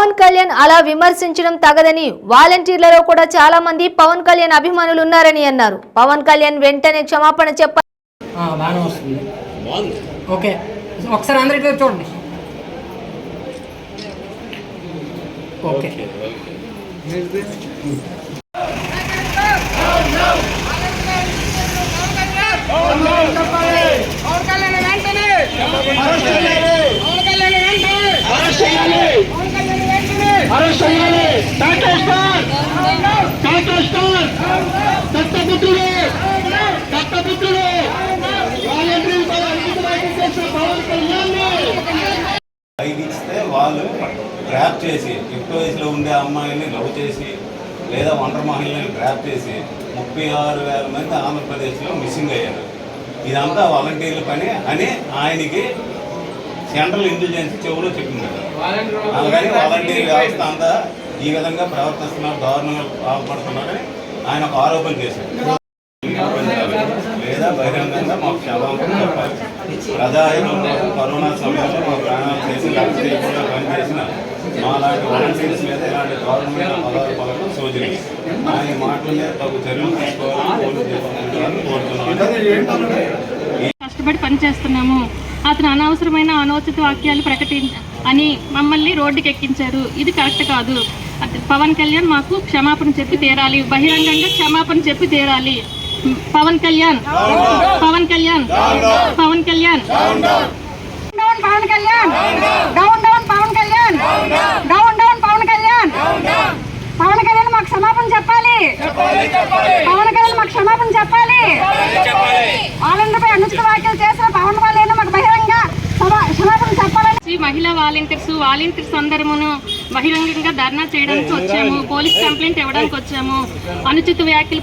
పవన్ కళ్యాణ్ అలా విమర్శించడం తగదని వాలంటీర్లలో కూడా చాలా మంది పవన్ కళ్యాణ్ అభిమానులు ఉన్నారని అన్నారు. పవన్ కళ్యాణ్ వెంటనే క్షమాపణ చెప్పాలి. బాగానే వస్తుంది. ఓకే, ఒకసారి అందరూ ఇటు చూడండి. ఓకే, ఇస్తే వాళ్ళు ట్రాప్ చేసి ఎక్కువ వయసులో ఉండే అమ్మాయిని లవ్ చేసి లేదా ఒంటరి మహిళని ట్రాప్ చేసి 36,000 మంది ఆంధ్రప్రదేశ్లో మిస్సింగ్ అయ్యారు. ఇదంతా వాలంటీర్ల పని అని ఆయనకి సెంట్రల్ ఇంటెలిజెన్స్ చెవులో చెప్పింది. అందుకని వాలంటీర్ వ్యవస్థ అంతా ఈ విధంగా ప్రవర్తిస్తున్నారు, దారుణంగా పాల్పడుతున్నారని ఆయన ఒక ఆరోపణ చేశారు. లేదా బహిరంగంగా మాకు క్షమాపణ చెప్పాలి. ప్రజాహితం కోసం కరోనా సమయంలో మా ప్రాణాలు చేసి లక్ష్య చేయకుండా పనిచేసిన మాలాంటి వాలంటీర్స్ మీద ఇలాంటి దారుణమైన పదాలు పలకడం సోదరి. ఆయన మాటల మీద తగు చర్యలు తీసుకోవాలని కోరుతున్నాను. కష్టపడి పనిచేస్తున్నాము, అతను అనవసరమైన అనౌచిత వాక్యాలు అని మమ్మల్ని రోడ్డుకి ఎక్కించారు. ఇది కరెక్ట్ కాదు. పవన్ కళ్యాణ్ మాకు క్షమాపణ చెప్పి తీరాలి, బహిరంగంగా క్షమాపణ చెప్పి తీరాలి. Pawan Kalyan Pawan Kalyan Pawan Kalyan Pawan Kalyan down down Pawan Kalyan down down Pawan Kalyan Pawan Kalyan మాకు క్షమాపణ చెప్పాలి. పవన్ కళ్యాణ్ మాకు క్షమాపణ చెప్పాలి. వాళ్ళందరిపై అనుచిత వ్యాఖ్యలు చేసిన పవన్ వాళ్ళేనో మాకు బహిరంగ క్షమాపణ చెప్పాలని మహిళా వాలంటీర్స్ అందరమును బహిరంగంగా ధర్నా చేయడానికి వచ్చాము. పోలీస్ కంప్లైంట్ ఇవ్వడానికి వచ్చాము. అనుచిత వ్యాఖ్యలు